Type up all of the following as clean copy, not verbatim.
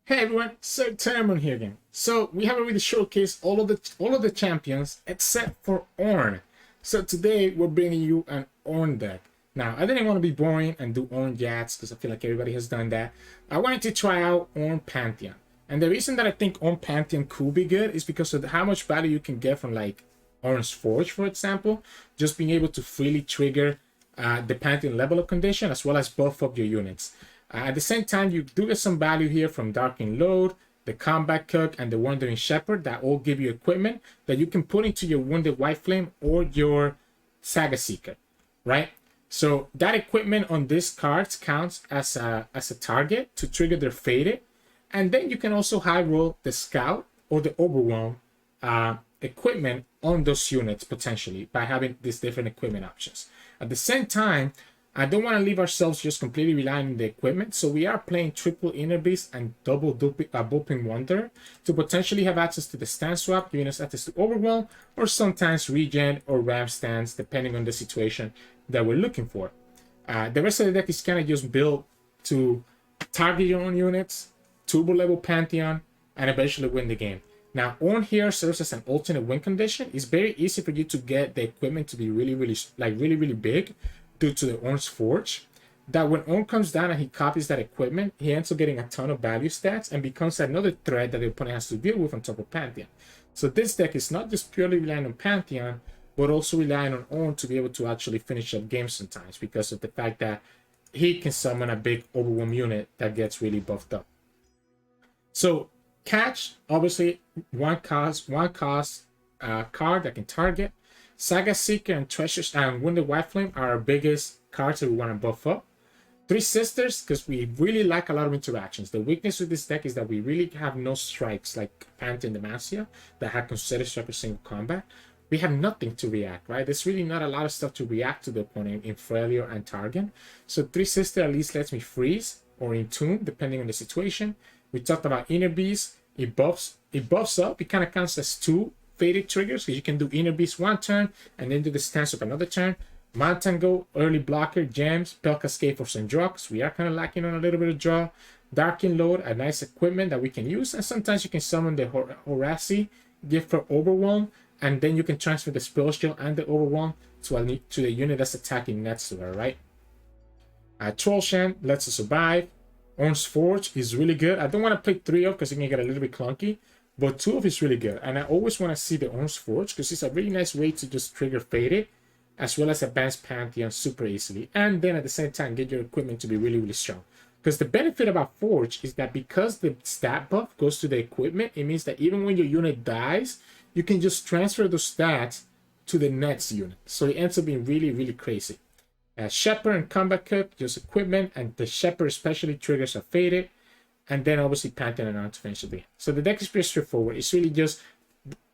Hey everyone, Sirturmund here again. So we have already showcased all of the champions except for Ornn. So today we're bringing you an Ornn deck. Now I didn't want to be boring and do Ornn Yats because I feel like everybody has done that. I wanted to try out Ornn Pantheon, and the reason that I think Ornn Pantheon could be good is because of how much value you can get from like Ornn's Forge, for example, just being able to freely trigger the Pantheon level up condition as well as buff up your units. At the same time, you do get some value here from Darkening Load, the Combat Cook, and the Wandering Shepherd that all give you equipment that you can put into your Wounded White Flame or your Saga Seeker, right? So that equipment on these cards counts as a target to trigger their Faded, and then you can also high roll the Scout or the Overwhelm equipment on those units potentially by having these different equipment options. At the same time, I don't want to leave ourselves just completely relying on the equipment, so we are playing triple Inner Beast and double Booping Wonder to potentially have access to the stand swap, giving us access to Overwhelm, or sometimes Regen or Ram stands, depending on the situation that we're looking for. The rest of the deck is kind of just built to target your own units, turbo level Pantheon, and eventually win the game. Now, Ornn here serves as an alternate win condition. It's very easy for you to get the equipment to be really big, due to the Ornn's Forge, that when Ornn comes down and he copies that equipment, he ends up getting a ton of value stats and becomes another threat that the opponent has to deal with on top of Pantheon. So this deck is not just purely relying on Pantheon, but also relying on Ornn to be able to actually finish up games sometimes because of the fact that he can summon a big Overwhelm unit that gets really buffed up. So Catch, obviously, one cost card that can target. Saga Seeker and Treasures and Wounded White Flame are our biggest cards that we want to buff up. Three Sisters, because we really like a lot of interactions. The weakness with this deck is that we really have no strikes like Pantheon and Demacia that have considered strike or single combat. We have nothing to react, right? There's really not a lot of stuff to react to the opponent in Failure and Target. So Three Sisters at least lets me freeze or Entomb, depending on the situation. We talked about Inner Beast. It buffs up. It kind of counts as two Faded triggers because you can do Inner Beast one turn and then do the stance up another turn. Mountain Go, early blocker, gems, Spell Cascade for some draw because we are kind of lacking on a little bit of draw. Darken Load, a nice equipment that we can use, and sometimes you can summon the Horaci, gift for Overwhelm, and then you can transfer the Spell Shield and the Overwhelm to the unit that's attacking next to her, right? Troll Shan lets us survive. Ornn's Forge is really good. I don't want to play 3 of because it can get a little bit clunky. But 2 of is really good, and I always want to see the Ornn's Forge because it's a really nice way to just trigger Faded, as well as advance Pantheon super easily, and then at the same time get your equipment to be really strong. Because the benefit about Forge is that because the stat buff goes to the equipment, it means that even when your unit dies, you can just transfer those stats to the next unit. So it ends up being really crazy. Shepherd and Combat Cook, just equipment, and the Shepherd especially triggers a Faded. And then obviously Pantheon and on to finish the game. So the deck is pretty straightforward. It's really just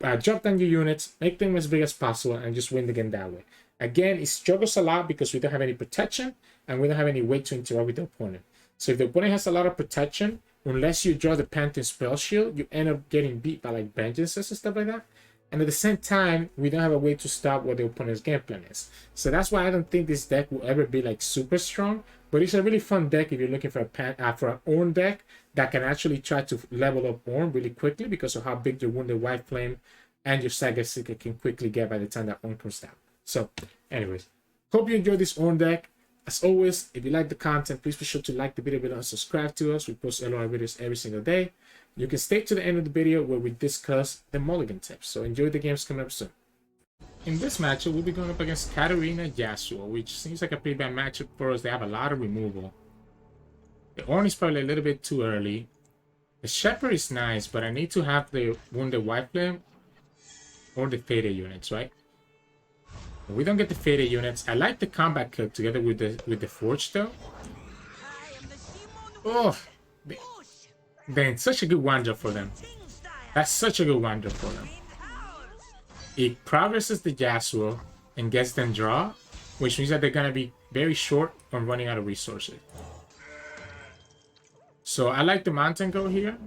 drop down your units, make them as big as possible, and just win the game that way. Again, it struggles a lot because we don't have any protection and we don't have any way to interact with the opponent. So if the opponent has a lot of protection, unless you draw the Pantheon Spell Shield, you end up getting beat by like Vengeances and stuff like that. And at the same time, we don't have a way to stop what the opponent's game plan is. So that's why I don't think this deck will ever be like super strong. But it's a really fun deck if you're looking for an Ornn deck that can actually try to level up Ornn really quickly because of how big your Wounded White Flame and your Saga Seeker can quickly get by the time that Ornn comes down. So, anyways, hope you enjoyed this Ornn deck. As always, if you like the content, please be sure to like the video below and subscribe to us. We post LOR videos every single day. You can stay to the end of the video where we discuss the mulligan tips. So enjoy the games coming up soon. In this matchup, we'll be going up against Katarina Yasuo, which seems like a pretty bad matchup for us. They have a lot of removal. The Ornn is probably a little bit too early. The Shepherd is nice, but I need to have the Wounded White Flame or the Faded units, right? We don't get the Faded units. I like the Combat Cook together with the Forge though. Oh, man, such a good wander for them. That's such a good wander for them. It progresses the Yasuo and gets them draw, which means that they're gonna be very short on running out of resources. So I like the Mountain Goat here.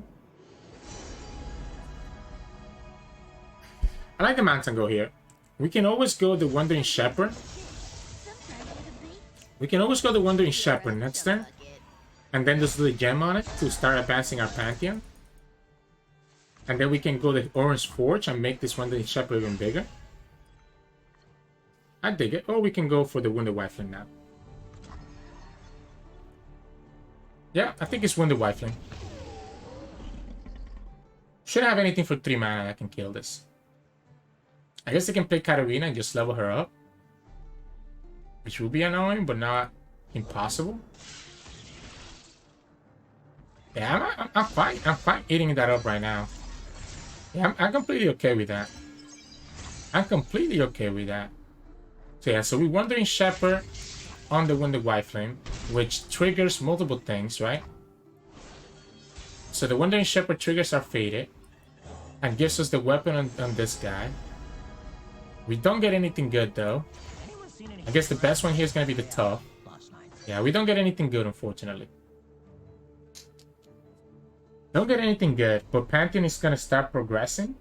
We can always go the Wandering Shepherd. Next turn. And then just do the gem on it to start advancing our Pantheon. And then we can go to Orange Forge and make this Wandering Shepherd even bigger. I dig it. Or we can go for the Wounded Wifling now. Yeah, I think it's Wounded Wifling. Shouldn't have anything for 3 mana that can kill this. I guess I can play Katarina and just level her up. Which will be annoying, but not impossible. Yeah, I'm fine eating that up right now. Yeah, I'm completely okay with that. I'm completely okay with that. So yeah, so we're Wandering Shepherd on the Wounded Wifling, which triggers multiple things, right? So the Wandering Shepherd triggers are faded and gives us the weapon on this guy. We don't get anything good though. I guess the best one here is going to be the Tough. Yeah, we don't get anything good, unfortunately. Don't get anything good, but Pantheon is going to start progressing.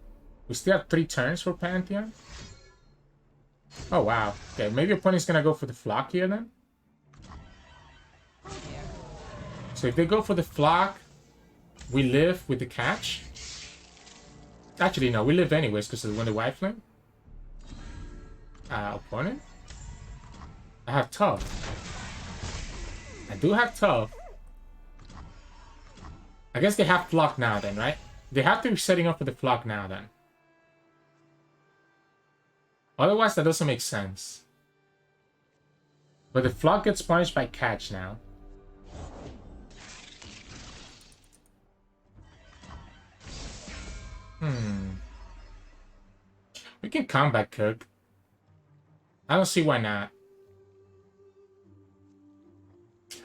We still have 3 turns for Pantheon. Oh, wow. Okay, maybe opponent's going to go for the Flock here then. So if they go for the Flock, we live with the catch. Actually, no, we live anyways because of the Wonder Wifling. Opponent? I have Tough. I do have Tough. I guess they have Flock now then, right? They have to be setting up for the Flock now then. Otherwise, that doesn't make sense. But the Flock gets punished by catch now. We can combat Kirk. I don't see why not.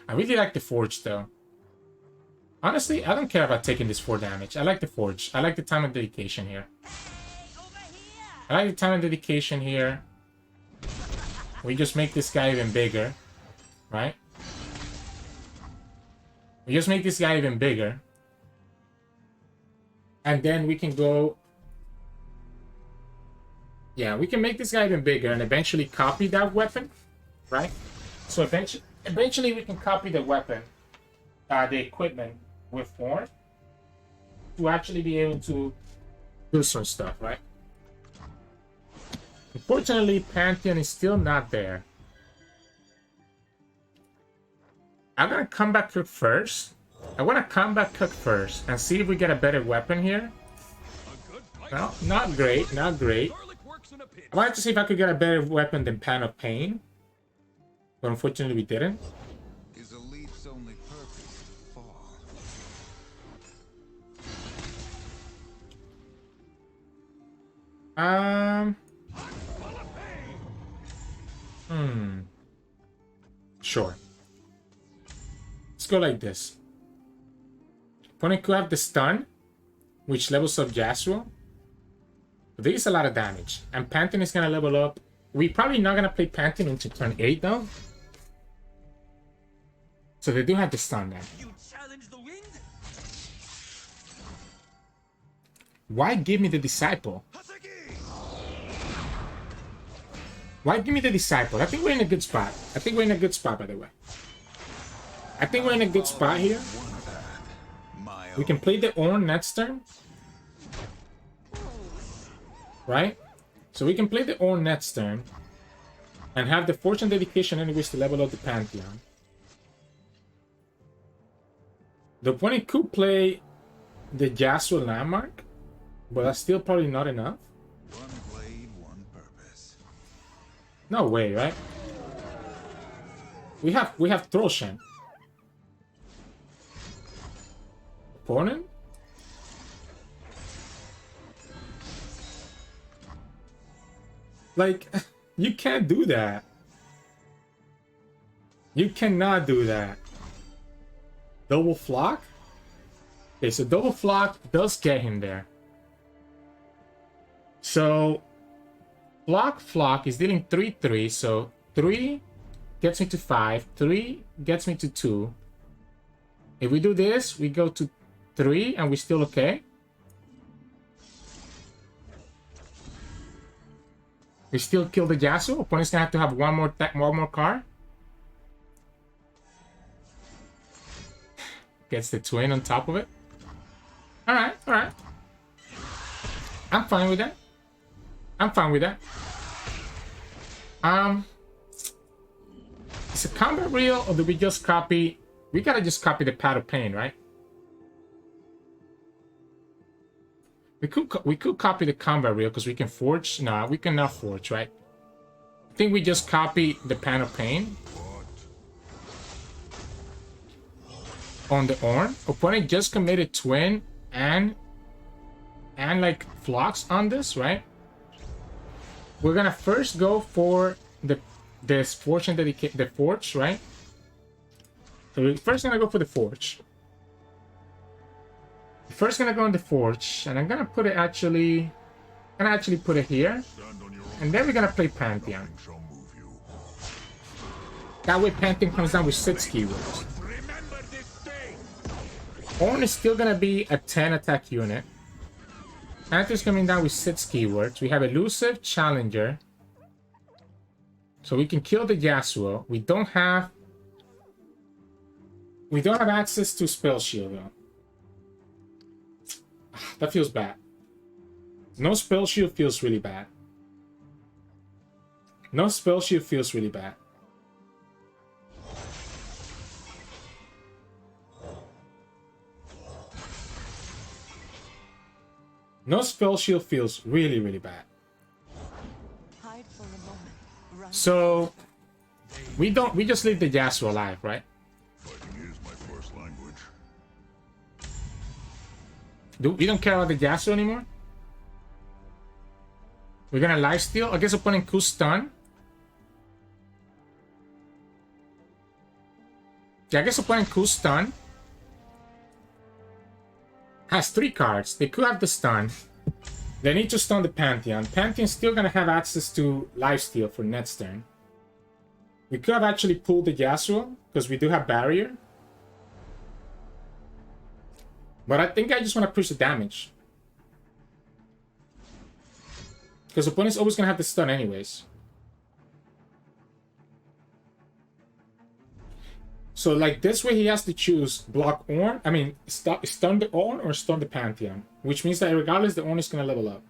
I really like the Forge though. Honestly, I don't care about taking this 4 damage. I like the Forge. I like the time and dedication here. I like the time and dedication here. We just make this guy even bigger. Right? We just make this guy even bigger. And then we can go... Yeah, we can make this guy even bigger and eventually copy that weapon. Right? So eventually we can copy the weapon. The equipment with Ornn. To actually be able to do some stuff, right? Unfortunately, Pantheon is still not there. I'm gonna combat Cook first. I wanna combat Cook first and see if we get a better weapon here. No, not great, not great. I wanted to see if I could get a better weapon than Pan of Pain. But unfortunately we didn't. Is a leaf's only purpose to fall? Sure. Let's go like this. Opponent could have the stun, which levels up Yasuo. But there is a lot of damage. And Pantheon is gonna level up. We're probably not gonna play Pantheon into turn 8 though. So they do have the stun then. You challenge the wind? Why give me the Disciple? Why give me the Disciple? I think we're in a good spot. I think we're in a good spot, by the way. I think we're in a good spot here. We can play the Ornn next turn. Right? So we can play the Ornn next turn. And have the Fortune Dedication anyways to level up the Pantheon. The opponent could play the Yasuo Landmark. But that's still probably not enough. One blade, one purpose. No way, right? We have Troshan. Opponent? Like, you can't do that. You cannot do that. Double Flock? Okay, so Double Flock does get him there. So, Flock is dealing 3-3, so 3 gets me to 5, 3 gets me to 2. If we do this, we go to 3 and we're still okay. We still kill the Yasuo. Opponent's gonna have to have one more card. Gets the twin on top of it. Alright, alright. I'm fine with that. I'm fine with that. Is it combat real, or do we just copy? We gotta just copy the Path of Pain, right? We could copy the combat reel because we can forge. Nah, we cannot forge, right? I think we just copy the Path of Pain on the Ornn. Opponent just committed twin and like flocks on this, right? We're gonna first go for this fortune dedicate the forge, right? So we're first gonna go for the forge. First gonna go in the forge, and I'm gonna put it actually put it here, and then we're gonna play Pantheon. That way Pantheon comes down with 6 keywords. Ornn is still gonna be a 10 attack unit. Pantheon's coming down with 6 keywords. We have elusive, challenger, so we can kill the Yasuo. We don't have access to spell shield though. That feels bad. No spell shield feels really bad. No spell shield feels really bad. No spell shield feels really, really bad. So we just leave the Yasuo alive, right? We don't care about the Yasuo anymore? We're gonna lifesteal? I guess opponent could stun. Yeah, I guess opponent could stun. Has 3 cards. They could have the stun. They need to stun the Pantheon. Pantheon's still gonna have access to lifesteal for next turn. We could have actually pulled the Yasuo, because we do have barrier. But I think I just want to push the damage. Because opponent's always going to have the stun anyways. So like this way he has to choose block Ornn. I mean, stun the Ornn or stun the Pantheon. Which means that regardless, the Ornn is going to level up.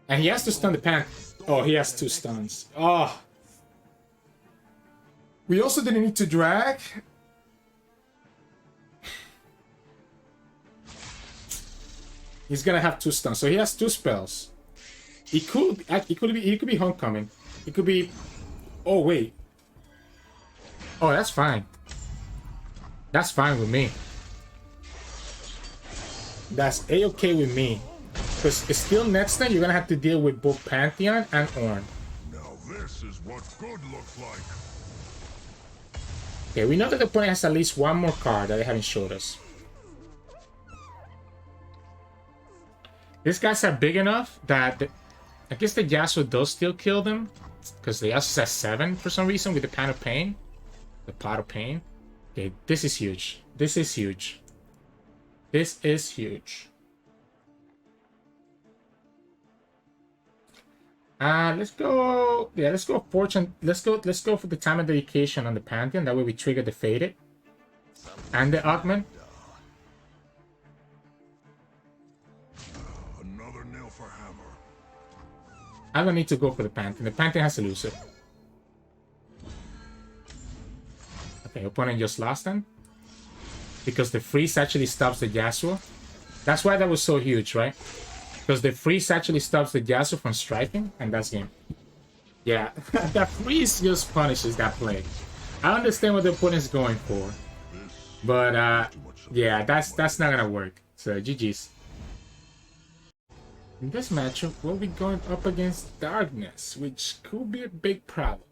And he has to stun the Pantheon. Oh, he has 2 stuns. Oh. We also didn't need to drag. He's gonna have 2 stuns, so he has 2 spells. He could be Homecoming. It could be. Oh wait. Oh, that's fine. That's fine with me. That's a-okay with me. Because it's still next time you're gonna have to deal with both Pantheon and Ornn. Now this is what good looks like. Okay, we know that the opponent has at least 1 more card that they haven't showed us. These guys are big enough that I guess the Yasuo does still kill them. Because the Yasuo's at 7 for some reason with the Path of Pain. The Pot of Pain. Okay, this is huge. This is huge. This is huge. Let's go. Yeah, let's go fortune. Let's go for the time of dedication on the Pantheon. That way we trigger the Faded and the Augment. Another nail for hammer. I don't need to go for the Pantheon. The Pantheon has elusive. Okay, opponent just lost then. Because the freeze actually stops the Yasuo. That's why that was so huge, right? Because the freeze actually stops the Yasuo from striking, and that's game. Yeah, that freeze just punishes that play. I understand what the opponent's going for. But, yeah, that's not gonna work. So, GG's. In this matchup, we'll be going up against Darkness, which could be a big problem.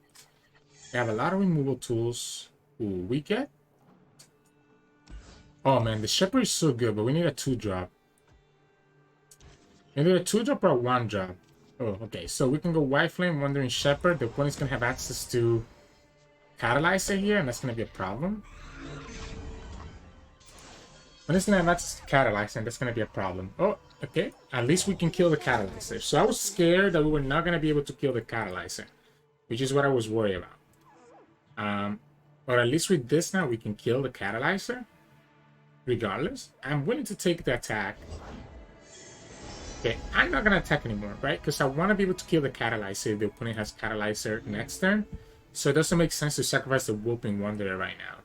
They have a lot of removal tools. Ooh, we get? Oh man, the Shepherd is so good, but we need a 2-drop. Either a 2-drop or a 1-drop. Oh, okay. So we can go White Flame, Wandering Shepherd. The opponent's going to have access to Catalyzer here, and that's going to be a problem. Opponent's going to have access to Catalyzer, and that's going to be a problem. Oh, okay. At least we can kill the Catalyzer. So I was scared that we were not going to be able to kill the Catalyzer. which is what I was worried about. Or at least with this now, we can kill the Catalyzer. Regardless, I'm willing to take the attack. Okay, I'm not gonna attack anymore, right? Because I want to be able to kill the Catalyzer if the opponent has Catalyzer next turn. So it doesn't make sense to sacrifice the Whooping Wanderer right now.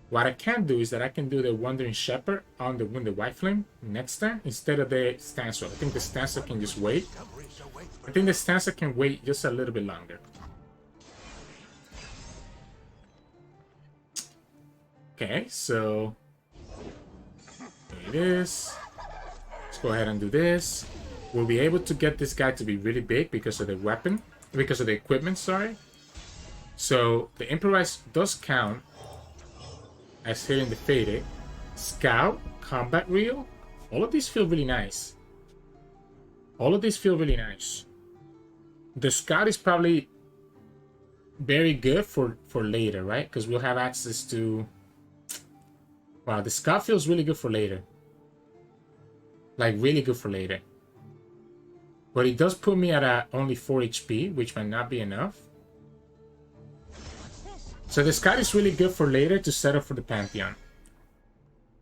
What I can do is that I can do the Wandering Shepherd on the Wounded White Flame next turn instead of the Stancer. I think the Stancer can just wait. I think the Stancer can wait just a little bit longer. Okay, so there it is. Let's go ahead and do this. We'll be able to get this guy to be really big because of the weapon, because of the equipment, sorry. So the Improvise does count as hitting the Faded. Scout, Combat Reel, all of these feel really nice. All of these feel really nice. The Scout is probably very good for later, right? Because we'll have access to... Wow, the Scout feels really good for later. Like, really good for later. But it does put me at only 4 HP, which might not be enough. So the Scout is really good for later to set up for the Pantheon.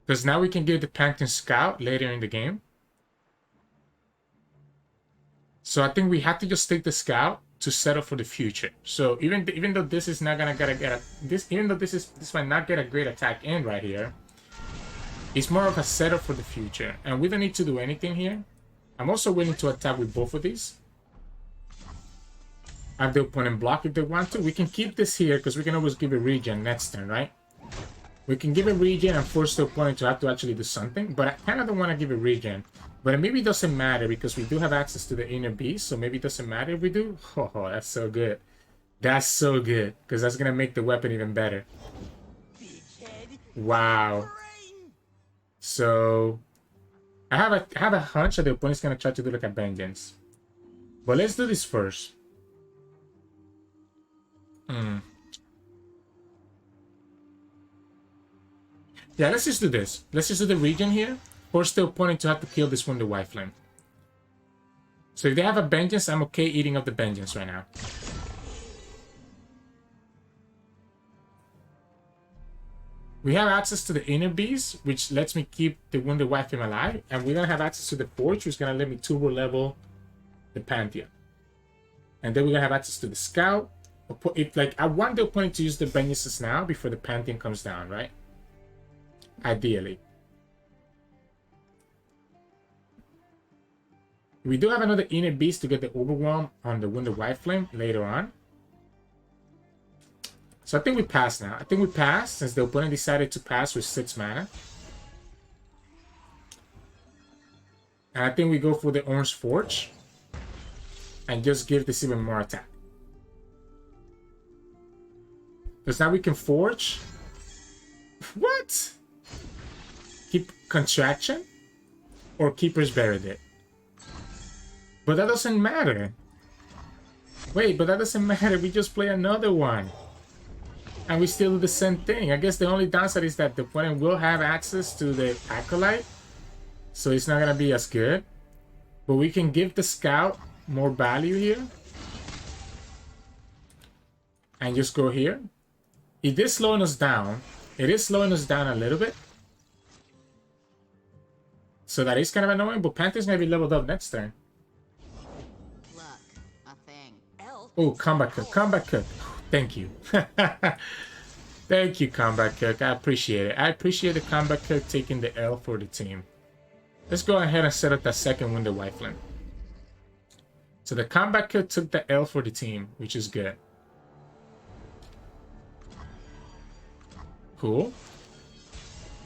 Because now we can give the Pantheon Scout later in the game. So I think we have to just take the Scout to set up for the future. So even though this is not gonna get even though this might not get a great attack in right here, it's more of a setup for the future. And we don't need to do anything here. I'm also willing to attack with both of these. Have the opponent block if they want to. We can keep this here because we can always give a regen next turn, right? We can give a regen and force the opponent to have to actually do something. But I kind of don't want to give a regen. But maybe it doesn't matter because we do have access to the inner beast. So maybe it doesn't matter if we do. Oh, that's so good. That's so good. Because that's going to make the weapon even better. Wow. So I have a hunch that the opponent's going to try to do like a vengeance. But let's do this first. Yeah, let's just do this. Let's just do the regen here. Force the opponent to have to kill this Wounded White Flame. So if they have a vengeance, I'm okay eating up the vengeance right now. We have access to the inner beast, which lets me keep the Wounded White Flame alive. And we're going to have access to the forge, which is going to let me turbo level the Pantheon. And then we're going to have access to the Scout. If, like, I want the opponent to use the vengeances now before the Pantheon comes down, right? Ideally. We do have another inner beast to get the overwhelm on the Wounded White Flame later on. So I think we pass now. I think we pass since the opponent decided to pass with 6 mana. And I think we go for the Orange Forge. And just give this even more attack. Because now we can Forge. What? Keep Contraction? Or Keeper's Buried It? But that doesn't matter. Wait, but that doesn't matter. We just play another one. And we still do the same thing. I guess the only downside is that the opponent will have access to the Acolyte. So it's not going to be as good. But we can give the Scout more value here. And just go here. It is slowing us down. It is slowing us down a little bit. So that is kind of annoying. But Pantheon's going to be leveled up next turn. Oh, Combat Cook. Combat Cook. Thank you. Thank you, Combat Cook. I appreciate it. I appreciate the Combat Cook taking the L for the team. Let's go ahead and set up that second Wounded White Flame. So the Combat Cook took the L for the team, which is good. Cool.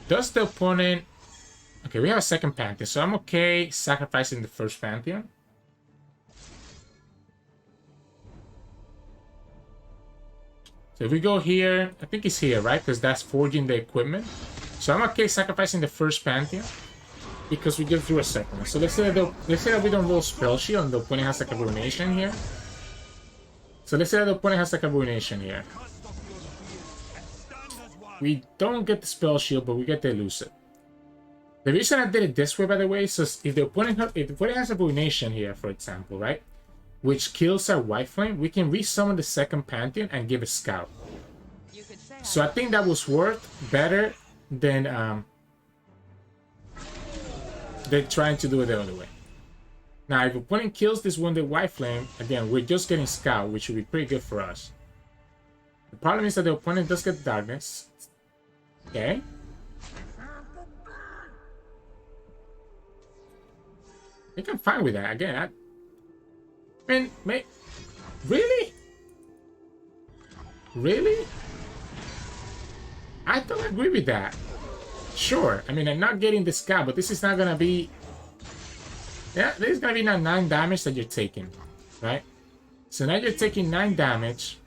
Does the opponent... Okay, we have a second Pantheon, so I'm okay sacrificing the first Pantheon. So if we go here, I think it's here, right? Because that's forging the equipment. So I'm okay sacrificing the first Pantheon because we get through a second one. So let's say that we don't roll Spell Shield and the opponent has like a Ruination here. So let's say that the opponent has like a Ruination here. We don't get the Spell Shield, but we get the Elusive. The reason I did it this way, by the way, is if the opponent has a Ruination here, for example, right? which kills our White Flame, we can resummon the second Pantheon and give a Scout. So I think that was worth better than trying to do it the other way. Now, if opponent kills this wounded White Flame, again, we're just getting Scout, which would be pretty good for us. The problem is that the opponent does get Darkness. Okay. I think I'm fine with that. Again, I mean, really? Really? I don't agree with that. Sure. I mean, I'm not getting the Scout, but this is not gonna be... Yeah, this is gonna be now 9 damage that you're taking, right? So now you're taking 9 damage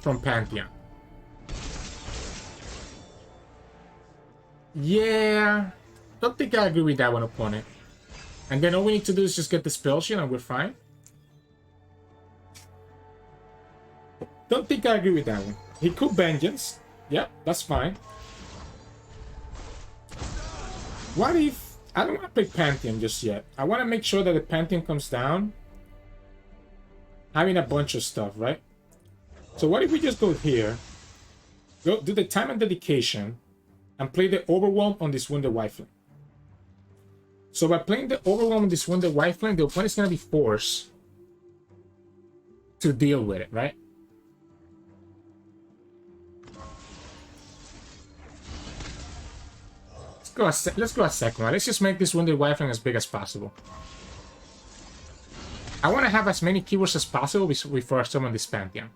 from Pantheon. Yeah, don't think I agree with that one, opponent. And then all we need to do is just get the spell shield and we're fine. Don't think I agree with that one. He could Vengeance. Yep, that's fine. What if... I don't want to play Pantheon just yet. I want to make sure that the Pantheon comes down having a bunch of stuff, right? So what if we just go here, go do the Time and Dedication, and play the Overwhelm on this Wounded White Flame. So by playing the Overwhelm on this Wounded White Flame, the opponent is going to be forced to deal with it, right? Let's go a second one. Let's just make this Wounded White Flame as big as possible. I want to have as many keywords as possible before I summon this Pantheon.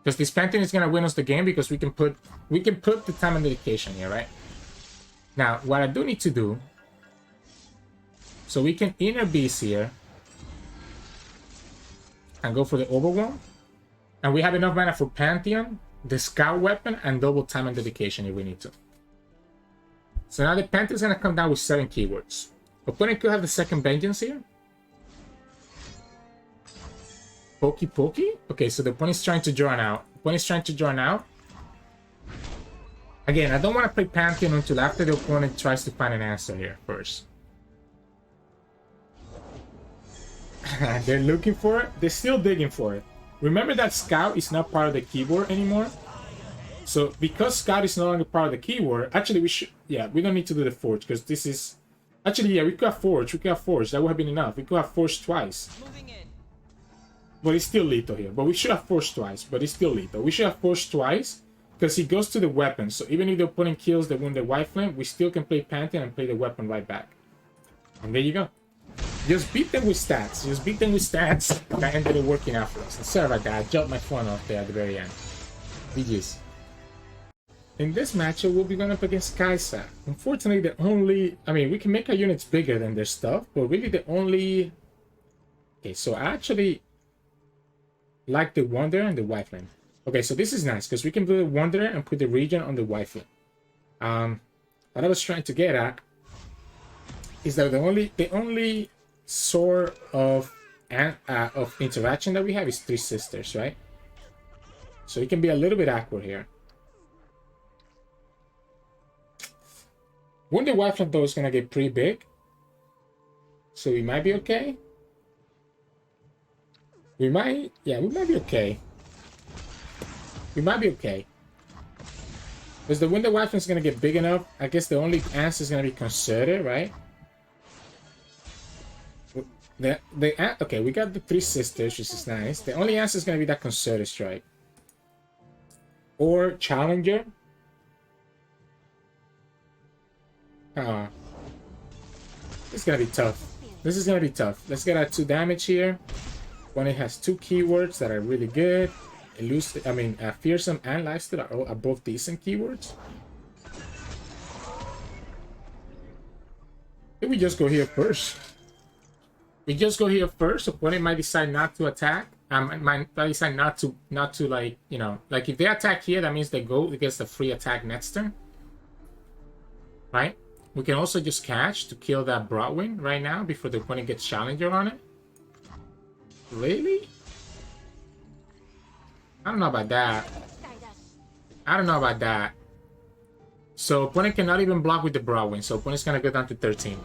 Because this Pantheon is going to win us the game because we can put the Time and Dedication here, right? Now, what I do need to do, so we can Inner Beast here and go for the Overwhelm. And we have enough mana for Pantheon, the Scout Weapon, and double Time and Dedication if we need to. So now the Pantheon is going to come down with 7 keywords. Opponent could have the second Vengeance here. Pokey Pokey? Okay, so the opponent's trying to draw out. Opponent's trying to draw out. Again, I don't want to play Pantheon until after the opponent tries to find an answer here first. They're looking for it. They're still digging for it. Remember that Scout is not part of the keyboard anymore. So because Scout is no longer part of the keyword, actually we should, yeah, we don't need to do the Forge because this is, actually yeah, we could have Forge, that would have been enough. We could have Forge twice. But it's still lethal here. But we should have Forge twice, but it's still lethal. We should have Forge twice because he goes to the weapon. So even if the opponent kills the Wounded White Flame, we still can play Pantheon and play the weapon right back. And there you go. Just beat them with stats. Just beat them with stats. That ended up working out for us. And sorry about that. I jumped my phone off there at the very end. GG's. In this matchup, we'll be going up against Kaisa. Unfortunately, the only... I mean, we can make our units bigger than their stuff, but really the only... Okay, so I actually like the Wanderer and the White Flame. Okay, so this is nice, because we can do the Wanderer and put the Regen on the White Flame. What I was trying to get at is that the only sort of interaction that we have is Three Sisters, right? So it can be a little bit awkward here. Wounded White Flame though is gonna get pretty big, so we might be okay. We might be okay. We might be okay. Because the Wounded White Flame is gonna get big enough. I guess the only answer is gonna be Concerted, right? Okay, we got the Three Sisters, which is nice. The only answer is gonna be that Concerted Strike. Or Challenger. This is gonna be tough. This is gonna be tough. Let's get our 2 damage here. When it has 2 keywords that are really good. Fearsome and Lifesteal are both decent keywords. Maybe we just go here first. We just go here first. Opponent might decide not to attack. Might decide not to like, you know, like if they attack here, that means they go against the free attack next turn. Right? We can also just catch to kill that Broadwind right now before the opponent gets Challenger on it. Really? I don't know about that. I don't know about that. So opponent cannot even block with the Broadwind, so opponent's gonna go down to 13.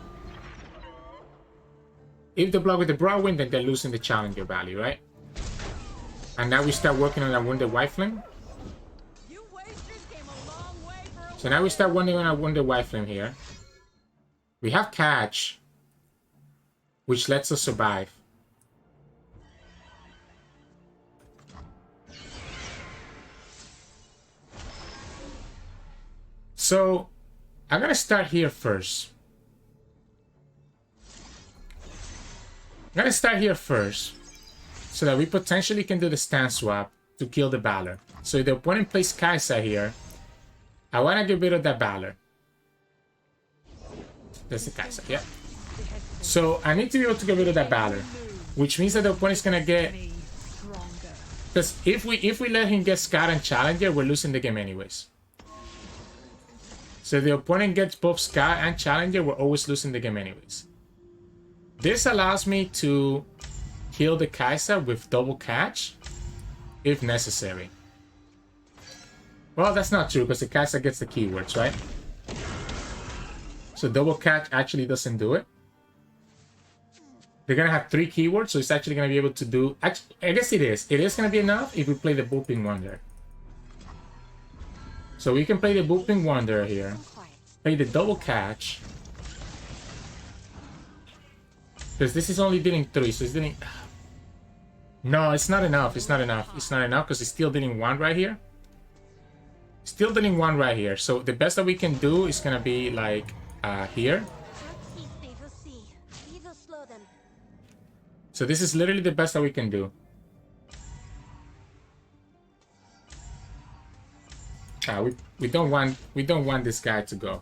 If they block with the Broadwind, then they're losing the Challenger value, right? And now we start working on our Wounded Wifeling. So now we start working on our Wounded Wifeling here. We have Catch, which lets us survive. So I'm gonna start here first. So that we potentially can do the stance swap to kill the Valor. So if the opponent plays Kai'Sa here, I want to get rid of that Valor. That's the Kai'Sa, yeah. So I need to be able to get rid of that Valor, which means that the opponent's gonna get... Because if we let him get Scout and Challenger, we're losing the game anyways. So if the opponent gets both Scout and Challenger, we're always losing the game anyways. This allows me to kill the Kai'Sa with double catch, if necessary. Well, that's not true, because the Kai'Sa gets the keywords, right? So double catch actually doesn't do it. They're going to have 3 keywords, so it's actually going to be able to do... Actually, I guess it is. It is going to be enough if we play the Booping Wonder. So we can play the Booping Wonder here. Play the double catch. Because this is only dealing 3, so it's dealing... No, it's not enough. It's not enough. It's not enough because it's still dealing 1 right here. Still dealing 1 right here. So the best that we can do is going to be like here. So this is literally the best that we can do. We don't want this guy to go.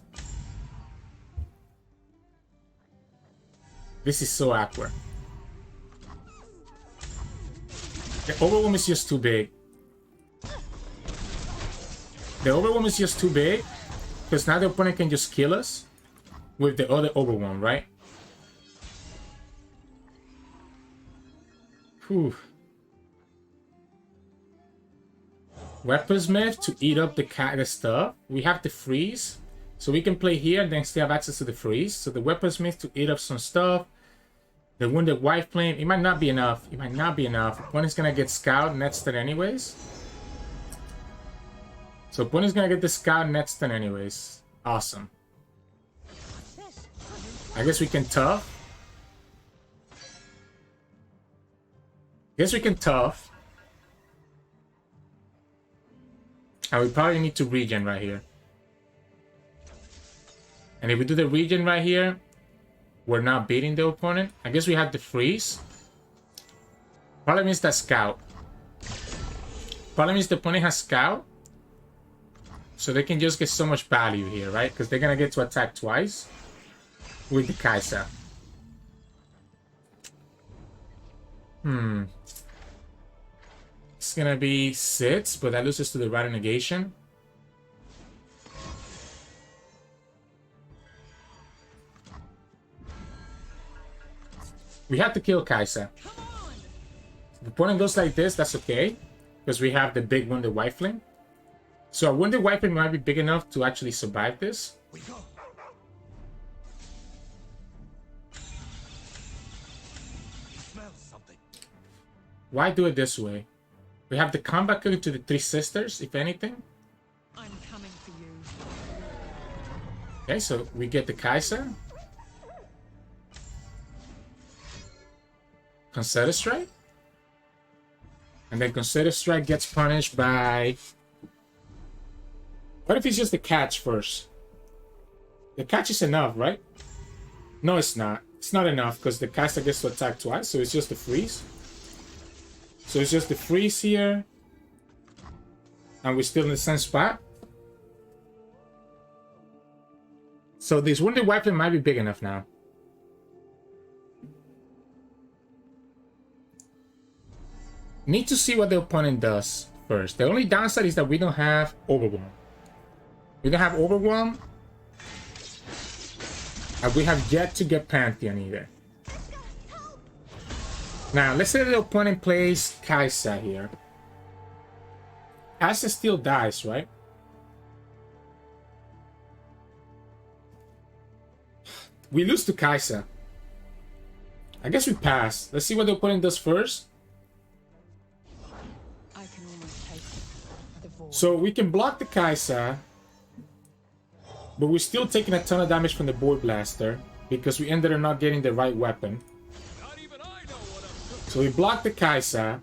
This is so awkward. The Overwhelm is just too big. The Overwhelm is just too big because now the opponent can just kill us with the other Overwhelm, right? Whew. Weaponsmith to eat up the stuff. We have the freeze. So we can play here and then still have access to the freeze. So the Weaponsmith to eat up some stuff. The Wounded Wifeling. It might not be enough. It might not be enough. Opponent's gonna get Scout next turn anyways. So opponent's gonna get the Scout next turn anyways. Awesome. I guess we can tough. And we probably need to regen right here. And if we do the regen right here, we're not beating the opponent. I guess we have the freeze. Problem is that Scout. Problem is the opponent has Scout. So they can just get so much value here, right? Because they're going to get to attack twice with the Kai'Sa. It's going to be 6, but that loses to the Rider Negation. We have to kill Kai'Sa. If the opponent goes like this, that's okay. Because we have the big Wounded Wifeling. So our Wounded Wifeling might be big enough to actually survive this. Why do it this way? We have the combat going to the 3 sisters, if anything. I'm coming for you. Okay, so we get the Kai'Sa. Consider Strike. And then Consider Strike gets punished by... What if it's just the catch first? The catch is enough, right? No, it's not. It's not enough because the Kai'Sa gets to attack twice, so it's just the freeze. So it's just the freeze here. And we're still in the same spot. So this Wounded Wifeling might be big enough now. Need to see what the opponent does first. The only downside is that we don't have Overwhelm. We don't have Overwhelm. And we have yet to get Pantheon either. Now, let's say the opponent plays Kai'Sa here. Kai'Sa still dies, right? We lose to Kai'Sa. I guess we pass. Let's see what the opponent does first. I can almost taste the void. So we can block the Kaisa, but we're still taking a ton of damage from the Boy Blaster because we ended up not getting the right weapon. So we block the Kaisa.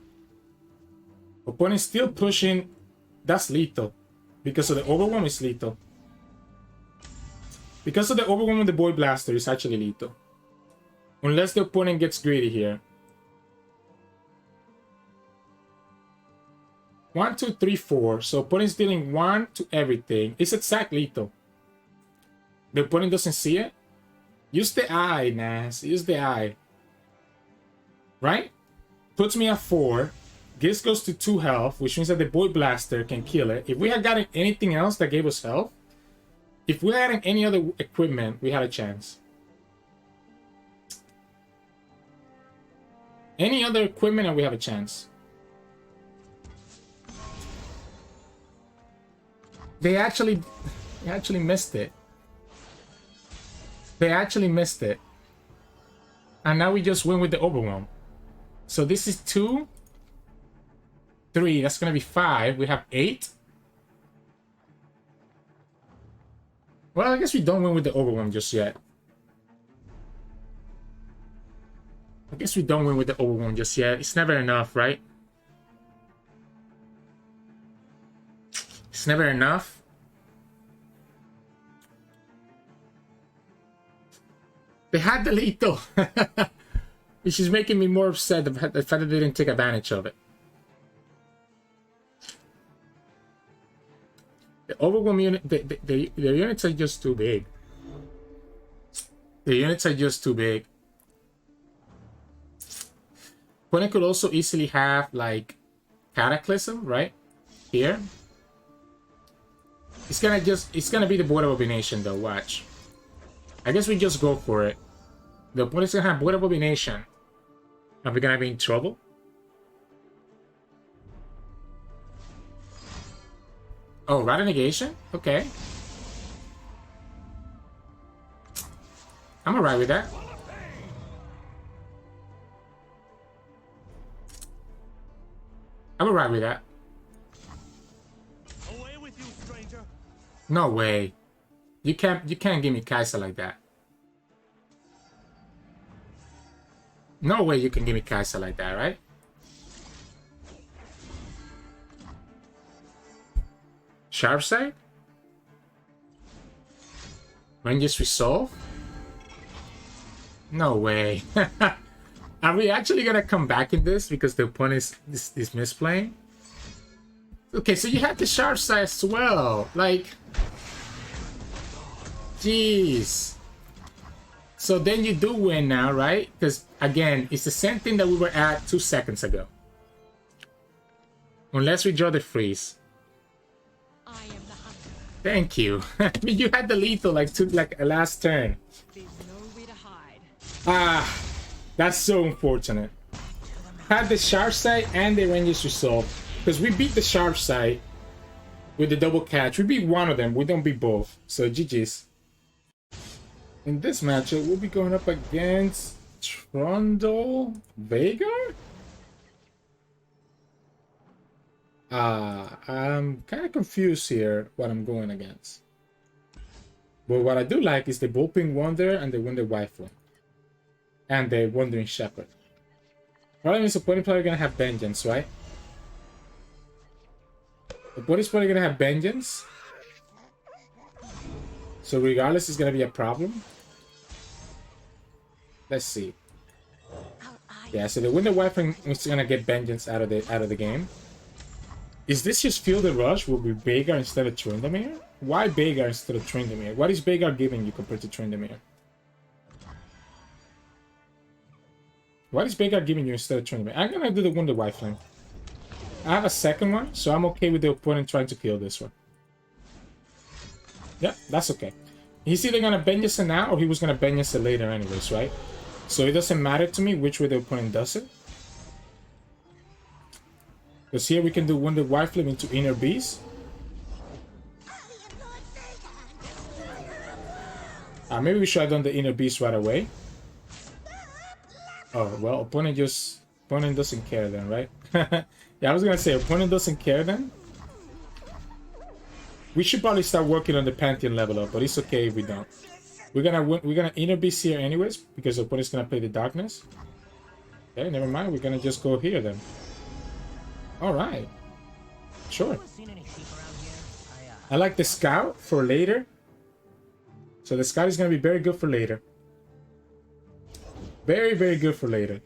Opponent's still pushing. That's lethal. Because of the Overwhelm, is lethal. Because of the Overwhelm of the Boy Blaster, it's actually lethal. Unless the opponent gets greedy here. 1, 2, 3, 4. So opponent's dealing 1 to everything. It's attack lethal. The opponent doesn't see it. Use the eye, Nas. Use the eye. Right? Puts me at 4. This goes to 2 health, which means that the Boy Blaster can kill it. If we had gotten anything else that gave us health, if we had any other equipment, we had a chance. Any other equipment and we have a chance. They actually missed it. They actually missed it. And now we just win with the Overwhelm. So this is 2, 3. That's going to be 5. We have 8. Well, I guess we don't win with the Overwhelm just yet. I guess we don't win with the Overwhelm just yet. It's never enough, right? It's never enough. They had the lethal. Which is making me more upset the fact that they didn't take advantage of it. The Overwhelm unit, the units are just too big. The units are just too big. Opponent could also easily have, like, Cataclysm, right? Here. It's gonna be the Board of Abomination, though, watch. I guess we just go for it. The opponent's gonna have Board of Abomination. Are we gonna be in trouble? Oh, Rite of Negation? Okay. I'm alright with that. I'm alright with that. Away with you, stranger. No way. You can't give me Kaisa like that. No way you can give me Kaisa like that, right? Sharp side? Ranges resolve? No way. Are we actually gonna come back in this because the opponent is misplaying? Okay, so you have the sharp side as well. Like, jeez. So then you do win now, right? Because again, it's the same thing that we were at 2 seconds ago. Unless we draw the freeze. I am the hunter. Thank you. I mean, you had the lethal like a last turn. There's nowhere to hide. Ah, that's so unfortunate. Had the sharp side and the ranges resolved. Because we beat the sharp side with the double catch. We beat one of them. We don't beat both. So GG's. In this matchup, we'll be going up against Trundle Veigar? I'm kind of confused here what I'm going against. But what I do like is the Bullping Wonder and the Wonder Wifle. And the Wandering Shepherd. Probably means the opponent probably gonna have Vengeance, right? The opponent's probably gonna have Vengeance. So regardless, it's gonna be a problem. Let's see. Yeah, so the Wonder Wifle is gonna get Vengeance out of the game. Is this just Feel the Rush? Will be Veigar instead of Trundle? Why Veigar instead of Trundle? What is Veigar giving you compared to Trundle? What is Veigar giving you instead of Trundle? I'm gonna do the Wonder Wifle. I have a second one, so I'm okay with the opponent trying to kill this one. Yeah, that's okay. He's either gonna Vengeance it now or he was gonna Vengeance it later anyways, right? So it doesn't matter to me which way the opponent does it. Because here we can do Wonder Wifle into Inner Beast. Maybe we should have done the Inner Beast right away. Oh, well, opponent doesn't care then, right? Yeah, I was gonna say opponent doesn't care then. We should probably start working on the Pantheon level up, but it's okay if we don't. We're gonna inner beast here anyways, because the opponent's gonna play the darkness. Okay, never mind, we're gonna just go here then. Alright. Sure. I like the scout for later. So the scout is gonna be very good for later. Very, very good for later.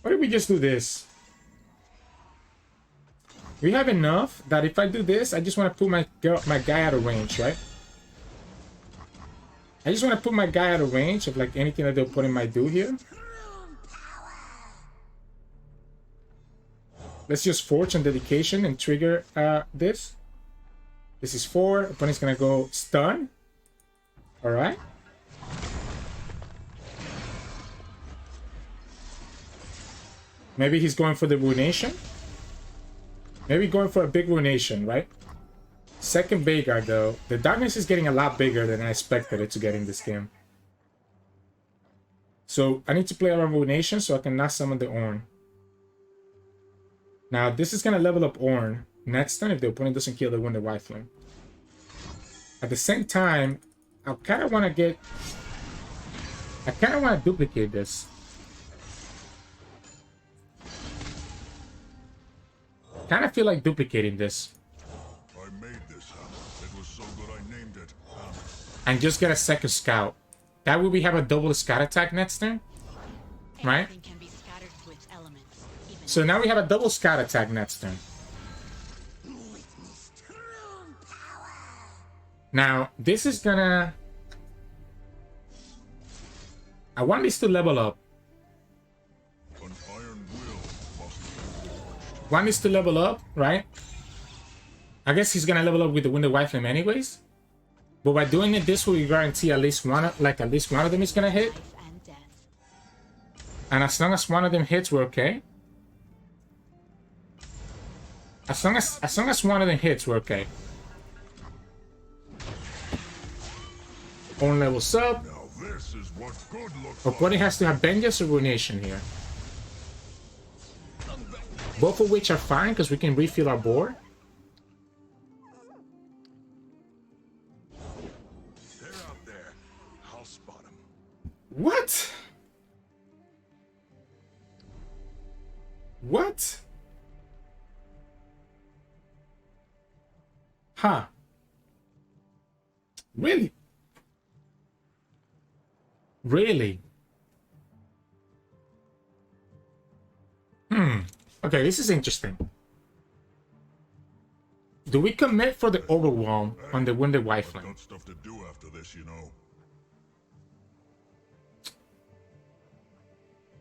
Why don't we just do this? We have enough that if I do this, I just want to put my guy out of range, right? I just want to put my guy out of range of like anything that the opponent might do here. Let's just forge and dedication and trigger this. This is 4. Opponent's gonna go stun. Alright. Maybe he's going for the Ruination. Maybe going for a big Ruination, right? Second Veigar, though. The darkness is getting a lot bigger than I expected it to get in this game. So I need to play around Ruination so I can not summon the Ornn. Now, this is going to level up Ornn next time if the opponent doesn't kill the Wounded Wifeling. At the same time, I kind of want to duplicate this. Kind of feel like duplicating this. I made this hammer. It was so good I named it hammer. And just get a second scout. That way we have a double scout attack next turn. Right? Anything can be scattered to its elements, even So now we have a double scout attack next turn. Now, this is gonna... I want this to level up. An iron will must be forged. Want this to level up, right? I guess he's gonna level up with the Wounded Wifeling anyways. But by doing it this way, we guarantee at least one of them is gonna hit. life and death. And as long as one of them hits, we're okay. As long as one of them hits, we're okay. Ornn levels up. Now this is what good looks Opponent like. has to have Vengeance or Ruination here. Both of which are fine because we can refill our board. They're out there. I'll spot them. What? What? Huh. Really? Really? Okay, this is interesting. Do we commit for the Overwhelm on the Wounded Wifeling? Got stuff to do after this, you know.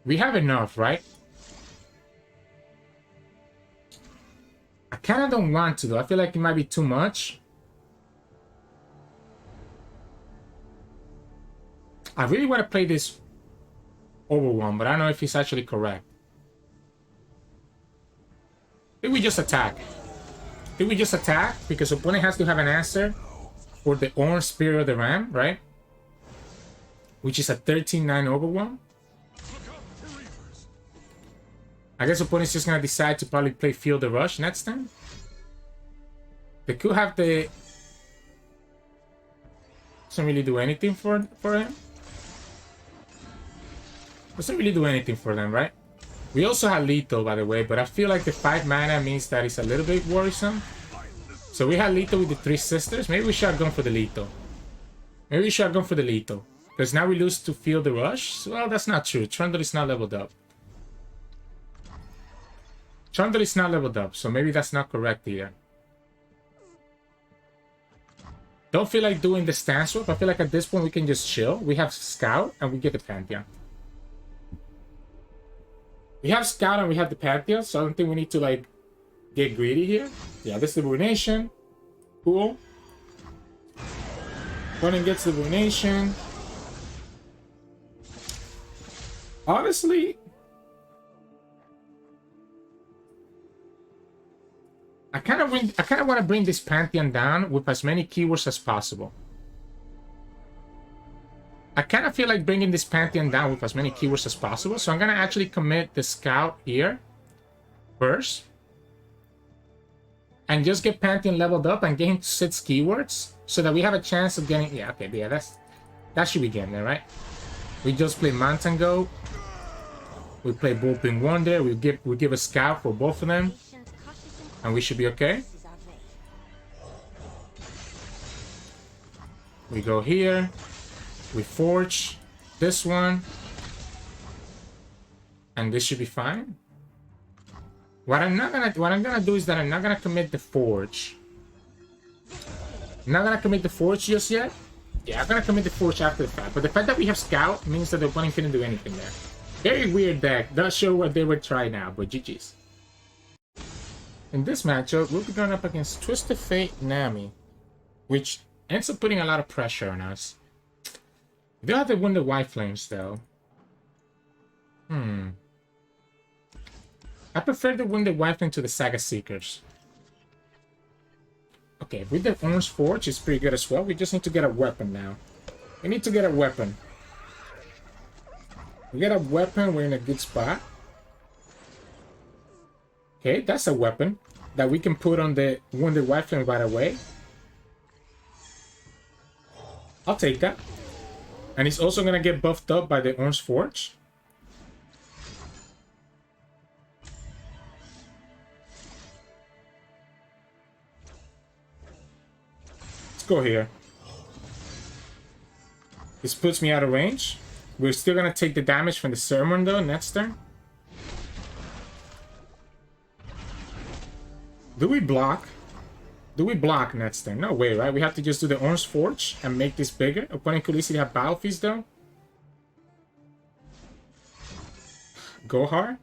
We have enough, right? I kind of don't want to, though. I feel like it might be too much. I really want to play this Overwhelm, but I don't know if it's actually correct. Did we just attack? Did we just attack? Because opponent has to have an answer for the Ornn Spirit of the Ram, right? Which is a 13-9 Overwhelm. I guess opponent's just gonna decide to probably play Feel the Rush next time. They could have the... Doesn't really do anything for him. Doesn't really do anything for them, right? We also have lethal, by the way, but I feel like the 5 mana means that it's a little bit worrisome. So we had lethal with the 3 sisters. Maybe we should have gone for the lethal. Maybe we should have gone for the lethal. Because now we lose to Feel the Rush. Well, that's not true. Trundle is not leveled up. Trundle is not leveled up, so maybe that's not correct either. Don't feel like doing the stance swap. I feel like at this point we can just chill. We have Scout and we get the Pantheon. We have Scout and we have the Pantheon, so I don't think we need to like get greedy here. Yeah, this is the Ruination. Cool. Opponent gets the Ruination. Honestly, I kind of want to bring this Pantheon down with as many keywords as possible. I kind of feel like bringing this Pantheon down with as many keywords as possible, so I'm going to actually commit the Scout here first. And just get Pantheon leveled up and get him to 6 keywords so that we have a chance of getting... Yeah, okay, yeah, that should be getting there, right? We just play Mountain Goat. We play Bullpin Wonder. We give a Scout for both of them. And we should be okay. We go here. We forge this one. And this should be fine. What I'm gonna do is that I'm not gonna commit the forge. I'm not gonna commit the forge just yet. Yeah, I'm gonna commit the forge after the fact. But the fact that we have Scout means that the opponent couldn't do anything there. Very weird deck. Not sure what they would try now, but GG's. In this matchup, we'll be going up against Twisted Fate Nami, which ends up putting a lot of pressure on us. We do have to win the White Flames, though. I prefer to win the White Flame to the Saga Seekers. Okay, with the Orange Forge, it's pretty good as well. We just need to get a weapon now. We need to get a weapon. We get a weapon, we're in a good spot. Okay, that's a weapon that we can put on the Wounded White Flame right away. I'll take that. And he's also gonna get buffed up by the Orange Forge. Let's go here. This puts me out of range. We're still gonna take the damage from the Sirturmund though next turn. Do we block? Do we block next turn? No way, right? We have to just do the Orange Forge and make this bigger. Opponent could easily have Battle Feast though. Go hard.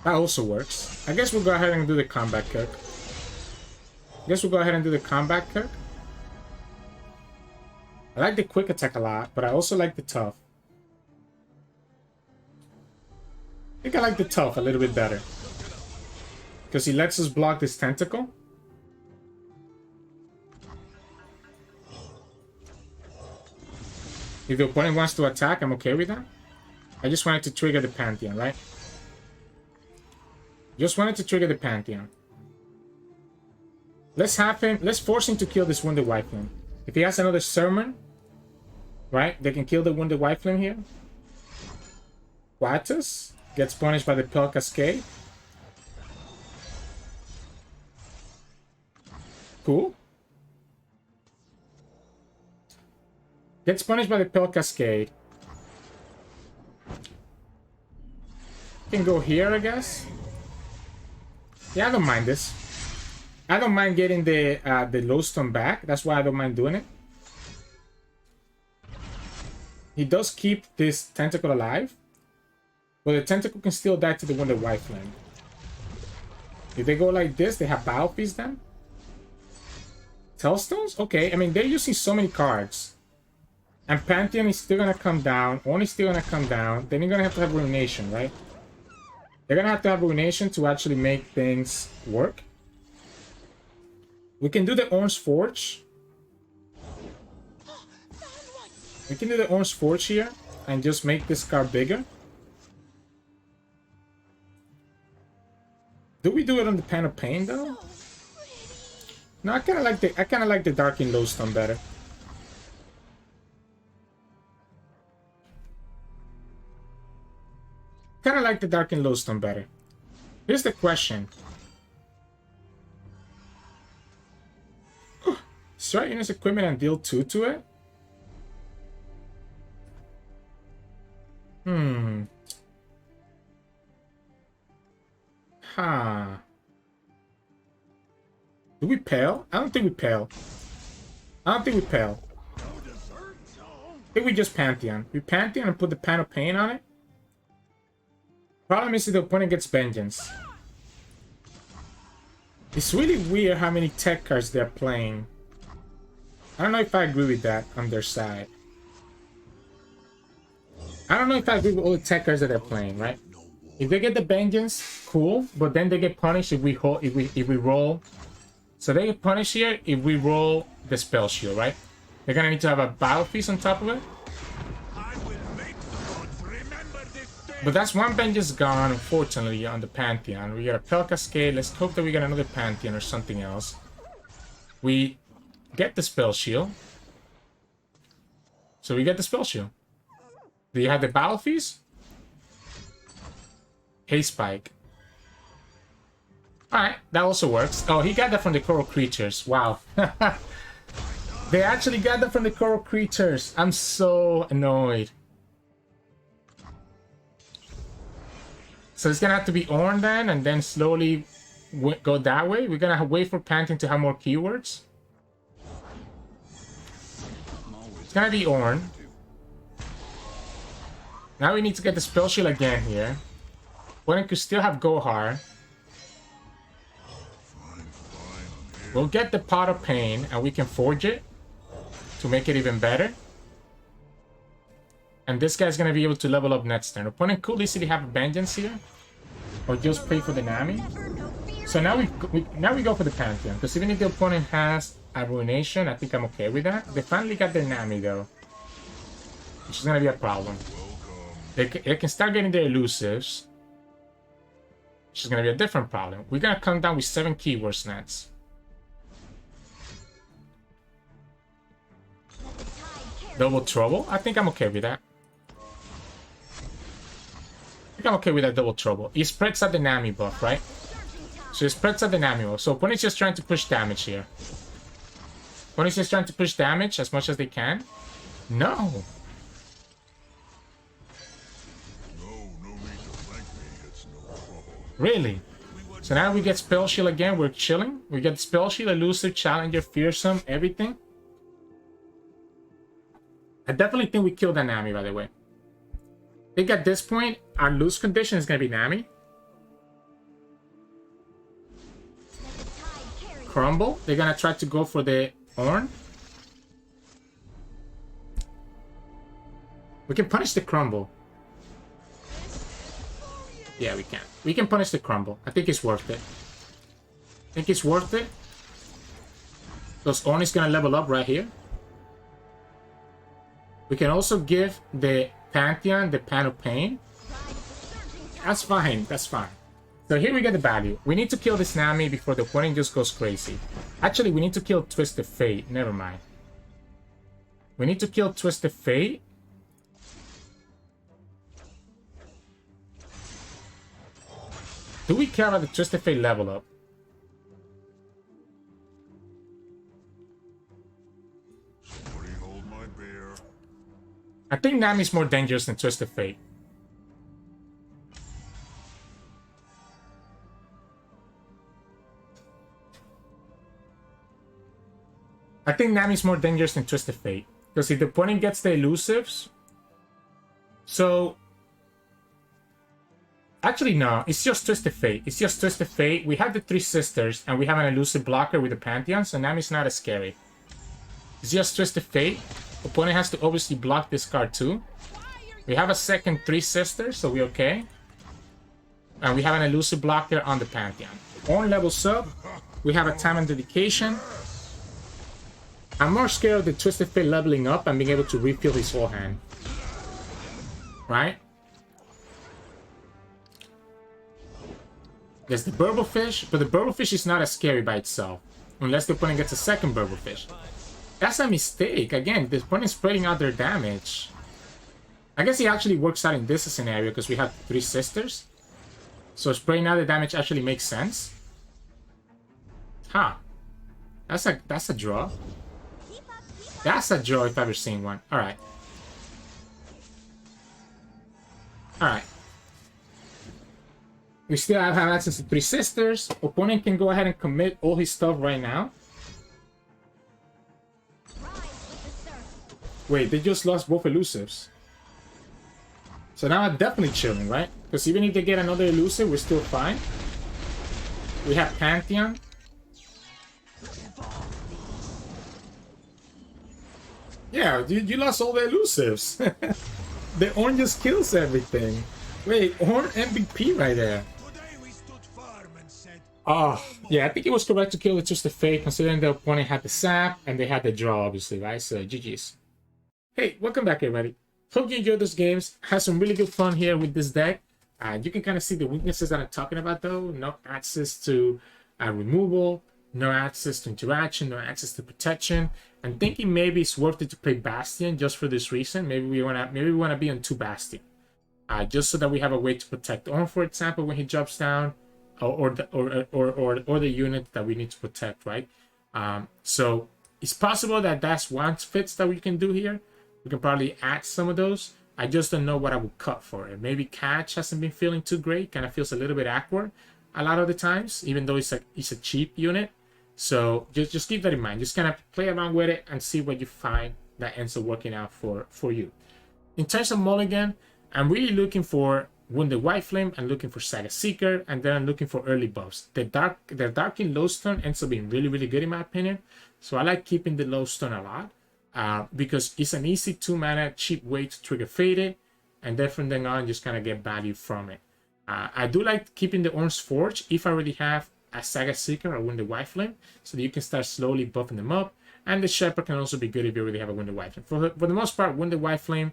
That also works. I guess we'll go ahead and do the combat cook. I like the quick attack a lot, but I also like the tough. I think I like the tough a little bit better. Because he lets us block this tentacle. If the opponent wants to attack, I'm okay with that. I just wanted to trigger the Pantheon, right? Just wanted to trigger the Pantheon. Let's force him to kill this Wounded White Flame. If he has another Sirturmund, right? They can kill the Wounded White Flame here. Quatus gets punished by the Pale Cascade. Cool. Gets punished by the Pale Cascade. Can go here, I guess. Yeah, I don't mind this. I don't mind getting the Lowstone back. That's why I don't mind doing it. He does keep this tentacle alive, but the tentacle can still die to the Wounded White Flame. If they go like this, they have Battle Feast then. Tellstones? Okay, I mean, they're using so many cards. And Pantheon is still gonna come down. Ornn is still gonna come down. Then you're gonna have to have Ruination, right? They're gonna have to have Ruination to actually make things work. We can do the Orange Forge. We can do the Orange Forge here and just make this card bigger. Do we do it on the Pen of Pain though? No, I kind of like the Darkened Lowstone better. Kind of like the Darkened Lowstone better. Here's the question. Start Unit's equipment and deal 2 to it? Do we pale? I don't think we pale. I think we just Pantheon. We Pantheon and put the Pen of Pain on it. Problem is that the opponent gets Vengeance. It's really weird how many tech cards they're playing. I don't know if I agree with that on their side. I don't know if I agree with all the tech cards that they're playing, right? If they get the vengeance, cool. But then they get punished if we hold, if we roll. So they get punished here if we roll the spell shield, right? They're gonna need to have a battle feast on top of it. But that's one vengeance gone, unfortunately, on the Pantheon. We got a Pel Cascade. Let's hope that we get another Pantheon or something else. We get the spell shield. So we get the spell shield. Do you have the battle feast? Haste Spike. Alright, that also works. Oh, he got that from the coral creatures. Wow. They actually got that from the coral creatures. I'm so annoyed. So it's gonna have to be Ornn then, and then slowly go that way. We're gonna wait for Pantheon to have more keywords. It's gonna be Ornn. Now we need to get the spell shield again here. When it could still have Gohar. We'll get the Pot of Pain, and we can forge it to make it even better. And this guy's gonna be able to level up next turn. Opponent could easily have a vengeance here, or just pay for the Nami. So now we go for the Pantheon, because even if the opponent has a Ruination, I think I'm okay with that. They finally got their Nami though, which is gonna be a problem. They can start getting their elusives, which is gonna be a different problem. We're gonna come down with 7 keywords nets. Double Trouble? I think I'm okay with that. I think I'm okay with that double trouble. He spreads out the Nami buff, right? So he spreads out the Nami buff. So opponent's just trying to push damage here. Opponent's just trying to push damage as much as they can. No! No need to thank me. It's no trouble. Really? So now we get Spell Shield again. We're chilling. We get Spell Shield, Elusive, Challenger, Fearsome, everything. I definitely think we killed that Nami, by the way. I think at this point, our lose condition is going to be Nami. Crumble. They're going to try to go for the Ornn. We can punish the Crumble. Yeah, we can. We can punish the Crumble. I think it's worth it. I think it's worth it. Because Ornn is going to level up right here. We can also give the Pantheon the Pan of Pain. That's fine. That's fine. So here we get the value. We need to kill this Nami before the opponent just goes crazy. Actually, we need to kill Twisted Fate. Never mind. We need to kill Twisted Fate. Do we care about the Twisted Fate level up? Somebody hold my beer. I think Nami's more dangerous than Twisted Fate. I think Nami's more dangerous than Twisted Fate. Because if the opponent gets the elusives... So... Actually, no. It's just Twisted Fate. It's just Twisted Fate. We have the 3 sisters, and we have an elusive blocker with the Pantheon, so Nami's not as scary. It's just Twisted Fate. Opponent has to obviously block this card too. We have a second 3 sisters, so we're okay. And we have an elusive blocker on the Pantheon. Ornn levels up. We have a time and dedication. I'm more scared of the Twisted Fate leveling up and being able to refill his whole hand. Right? There's the Burblefish, but the Burblefish is not as scary by itself. Unless the opponent gets a second Burblefish. That's a mistake. Again, the opponent is spreading out their damage. I guess it actually works out in this scenario because we have 3 sisters. So spreading out the damage actually makes sense. Huh. That's a draw. That's a draw if I've ever seen one. Alright. Alright. We still have access to 3 sisters. Opponent can go ahead and commit all his stuff right now. Wait, they just lost both elusives. So now I'm definitely chilling, right? Because even if they get another elusive, we're still fine. We have Pantheon. Yeah, you lost all the elusives. The Ornn just kills everything. Wait, Ornn MVP right there. Today we stood firm and said, Oh, yeah, I think it was correct to kill it just a fake, considering the opponent had the sap and they had the draw, obviously, right? So, GG's. Hey, welcome back, everybody. Hope you enjoyed those games. Had some really good fun here with this deck. You can kind of see the weaknesses that I'm talking about, though. No access to removal, no access to interaction, no access to protection. I'm thinking maybe it's worth it to play Bastion just for this reason. Maybe we wanna be on 2 Bastion. Just so that we have a way to protect Ornn, for example, when he drops down, or the unit that we need to protect, right? So it's possible that that's one fits that we can do here. We can probably add some of those. I just don't know what I would cut for it. Maybe Catch hasn't been feeling too great. Kind of feels a little bit awkward a lot of the times, even though it's a cheap unit. So just keep that in mind. Just kind of play around with it and see what you find that ends up working out for you. In terms of mulligan, I'm really looking for Wounded White Flame and looking for Saga Seeker, and then I'm looking for early buffs. The Darking Lodestone ends up being really, really good in my opinion. So I like keeping the Lodestone a lot because it's an easy 2-mana cheap way to trigger Faded, and then from then on just kind of get value from it. I do like keeping the Ornn's Forge if I already have a Saga Seeker or Wounded White Flame, so that you can start slowly buffing them up. And the Shepherd can also be good if you already have a Wounded White Flame. For the most part, Wounded White Flame,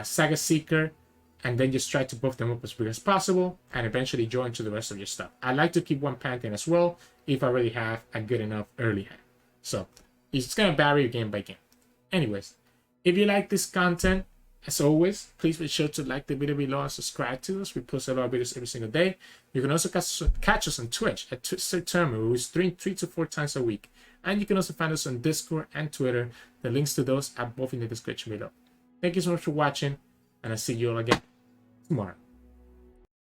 Saga Seeker, and then just try to buff them up as big as possible and eventually join to the rest of your stuff. I like to keep 1 Pantheon as well if I already have a good enough early hand. So it's going to vary game by game. Anyways, if you like this content, as always, please be sure to like the video below and subscribe to us. We post a lot of videos every single day. You can also catch us on Twitch at Sirturmund, who is 3 to 4 times a week. And you can also find us on Discord and Twitter. The links to those are both in the description below. Thank you so much for watching, and I'll see you all again tomorrow.